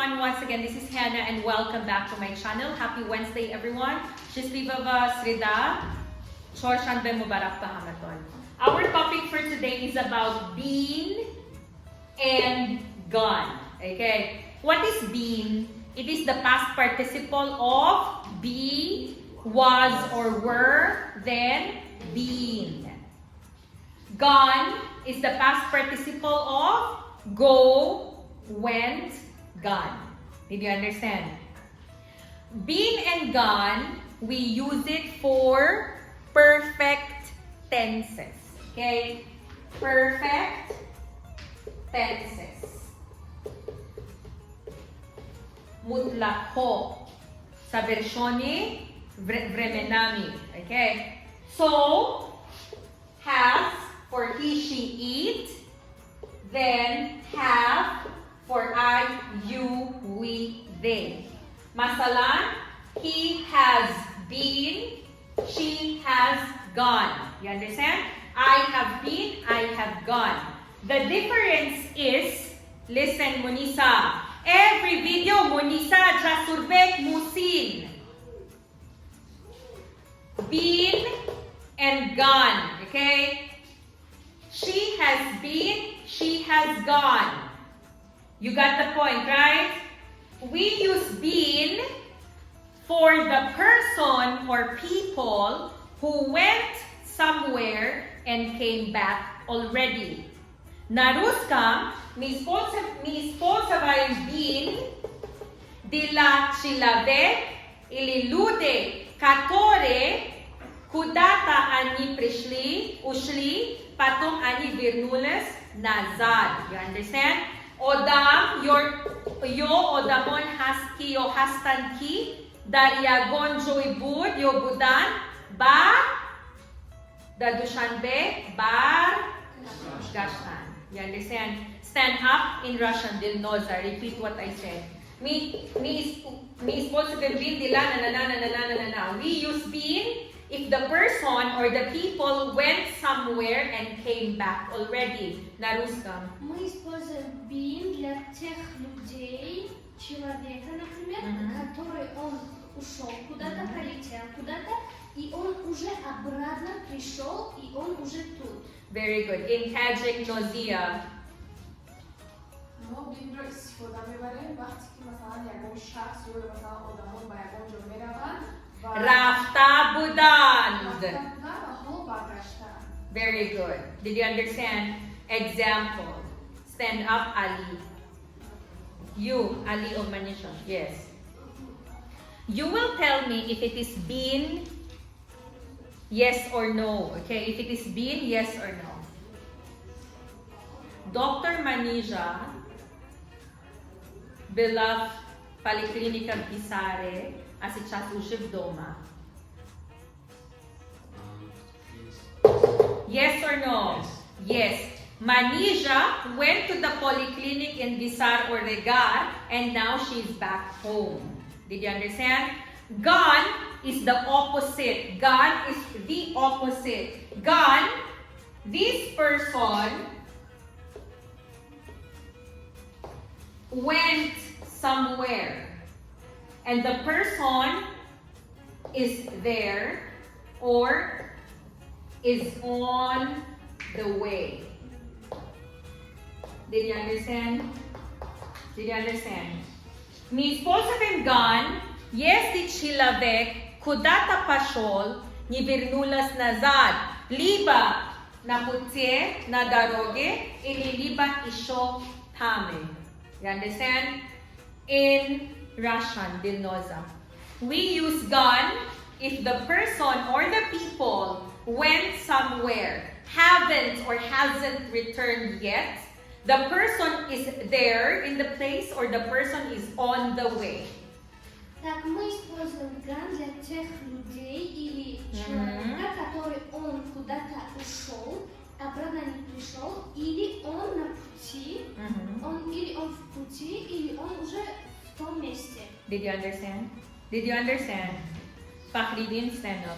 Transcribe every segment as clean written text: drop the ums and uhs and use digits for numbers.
everyone. Once again, this is Hannah and welcome back to my channel. Happy Wednesday, everyone. Счастливого среда. Chorshanbe Mubarak Pahamaton. Our topic for today is about been and gone. Okay? What is been? It is the past participle of be, was, or were, then been. Gone is the past participle of go, went, gone. Did you understand? Been and gone, we use it for perfect tenses. Okay? Perfect tenses. Mutlak ho sa versyon ni vremenami. Okay? So, has for he, she, eat. Then, have for I, you, we, they. Masalan, he has been, she has gone. You understand? I have been, I have gone. The difference is, listen, Munisa. Every video, Munisa, Jasurbek, Musin. Been and gone. Okay? She has been, she has gone. You got the point, right? We use been for the person or people who went somewhere and came back already. Naruskam, mi sposa vajem been, dila chilave, ililude, katore, kudata ani ushli, patum ani virnules, nazad. You understand? Odam, yo odamon haski yo hastan ki, daryagon joibud yo budan, bar, dadushanbe, bar, gashtan. You understand? Stand up in Russian, Dilnoza. Repeat what I said. Mi supposed to be dila na. We use been if the person or the people went somewhere and came back already. Naruskam. Мы используем been для тех людей, человека, например, который он ушел куда-то, полетел куда-то, и он уже обратно пришел, и он уже тут. Very good. In Tajik, Nozia. ما بین را استفاده میبریم وقتی که مثلا یکون شخص یا مثلا آدمان با یکون جا میروند Rafta budand. و ها برگشتن. Very good. Did you understand? Example. Stand up, Ali. You, Ali or Manisha. Yes. You will tell me if it is been, yes or no. Okay? If it is been, yes or no. Dr. Manisha, beloved Policlinica Bisare, as a chasushib doma. Yes or no? Yes. Manisha went to the polyclinic in Bisar or Regar and now she's back home. Did you understand? Gone is the opposite. Gone is the opposite. Gone, this person went somewhere and the person is there or is on the way. Did you understand? Did you understand? Mi sposa been gone, yes di chilavek, kudata pashol, ni virnulas nazad, liba na putye na daroge, ililiba isho tame. You understand? In Russian, Dilnoza. We use gone if the person or the people went somewhere, haven't or hasn't returned yet. The person is there in the place or the person is on the way. Так, мы используем gone для тех людей или человека, который он куда-то ушел, обратно не пришел, или он на пути, или он в пути, или он уже в том месте. Did you understand? Did you understand? Fakhridin, stand up.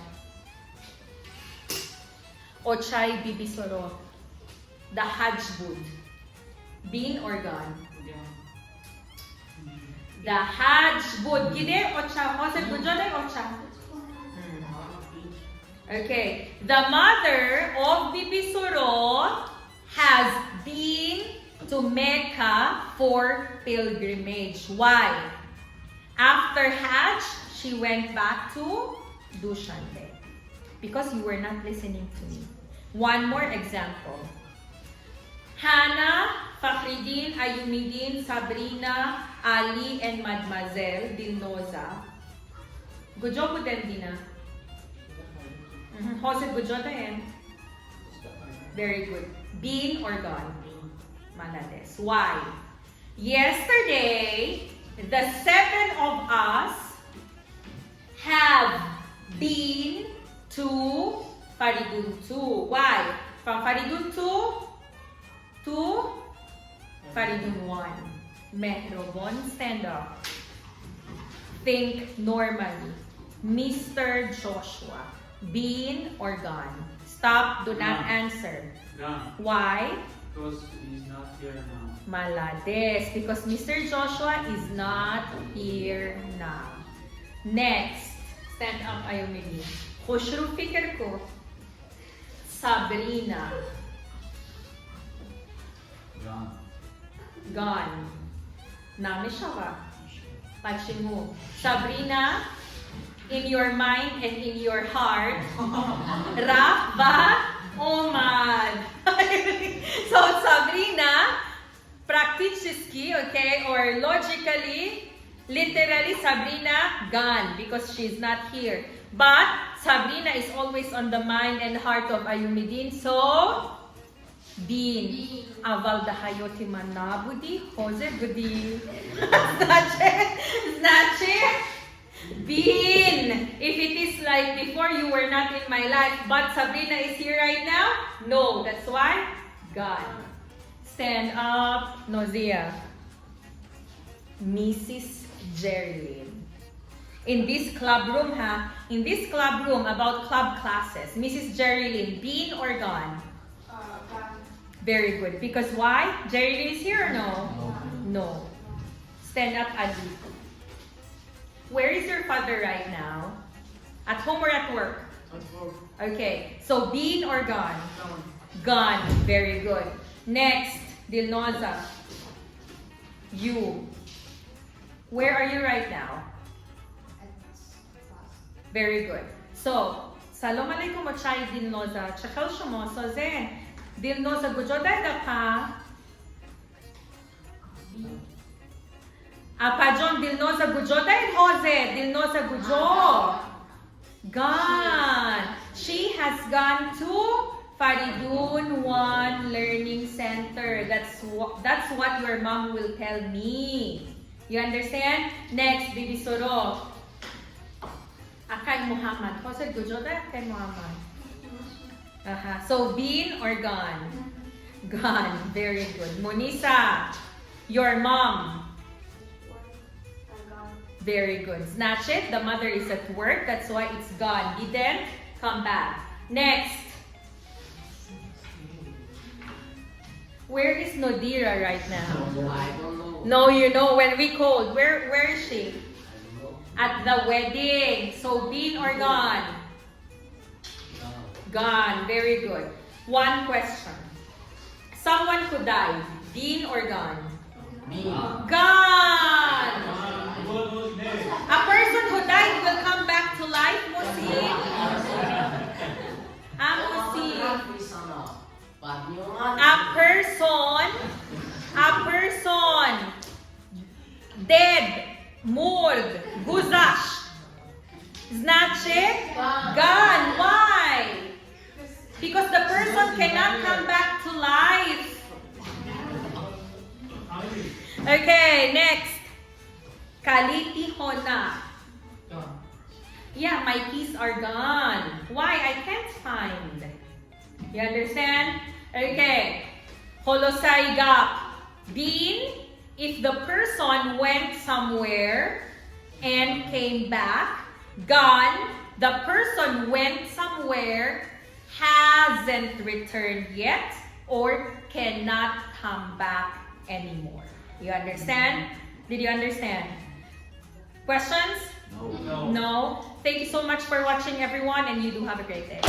Ochai Bibisoro. The Hajj Bud. Been or gone? The Hajj Bud Gide Ocha. Hosed Bujode Ocha. Okay. The mother of Bibi Suro has been to Mecca for pilgrimage. Why? After Hajj, she went back to Dushanbe. Because you were not listening to me. One more example. Hannah, Fakhridin, Ayumidin, Sabrina, Ali, and Mademoiselle Dilnoza. Gujo po din din na. How's it gujo din? Very good. Been or gone? Malades. Why? Yesterday, the 7 of us have been to Faridun 2. Why? From Faridun 2 to Faridun 1. Mehrobon, stand up. Think normally. Mr. Joshua, been or gone? Stop, do not answer. Gone. Why? Because he's not here now. Malades. Because Mr. Joshua is not here now. Next. Stand up, Ayumili. Khushru fikir ko. Sabrina. Gone. Gone. Nami siya ba? Patching mo. Sabrina, in your mind and in your heart, Raf ba? Omad. So, Sabrina, practically, okay, or logically, literally, Sabrina, gone because she's not here. But, Sabrina is always on the mind and heart of Ayumidin. So, Bin. Aval dahayoti manabudi. Jose gudi. Znache. Bin. If it is like before you were not in my life, but Sabrina is here right now? No. That's why? God. Stand up. Nozia. Mrs. Jerilyn. In this club room, in this club room about club classes, Mrs. Jerilyn, been or gone? Gone. Very good. Because why? Jerilyn is here or no? No. Stand up, Adi. Where is your father right now? At home or at work? Okay. So, been or gone? Gone. Very good. Next, Dilnoza. You. Where are you right now? Very good. So, Salam alaikum o chai Dilnoza. Chakal shumo so zen. Dilnoza gujoday da pa. Apajon Dilnoza gujoday Jose. Dilnoza gujo. Gone. She has gone to Faridun 1 Learning Center. That's what your mom will tell me. You understand? Next, Bibi Soro. Akay Muhammad. Jose gujoday Akay Muhammad. So, been or gone? Gone. Very good. Monisa, your mom. Very good. Snatch it. The mother is at work. That's why it's gone. Didn't come back. Next. Where is Nodira right now? I don't know. No, you know when we called. Where is she? At the wedding. So, been or gone? Gone. Very good. One question. Someone who died. Been or gone? Me. Gone. A person who died will come back to life, Mosi. Mosi. A person dead, mold, guzash. Znaczy, gone. Why? Because the person cannot come back to life. Okay, next. Kaliti Hona. Yeah, my keys are gone. Why? I can't find. You understand? Okay. Holosai gap. Been, if the person went somewhere and came back. Gone, the person went somewhere, hasn't returned yet, or cannot come back anymore. You understand? Did you understand? Questions? No. No. Thank you so much for watching, everyone, and you do have a great day.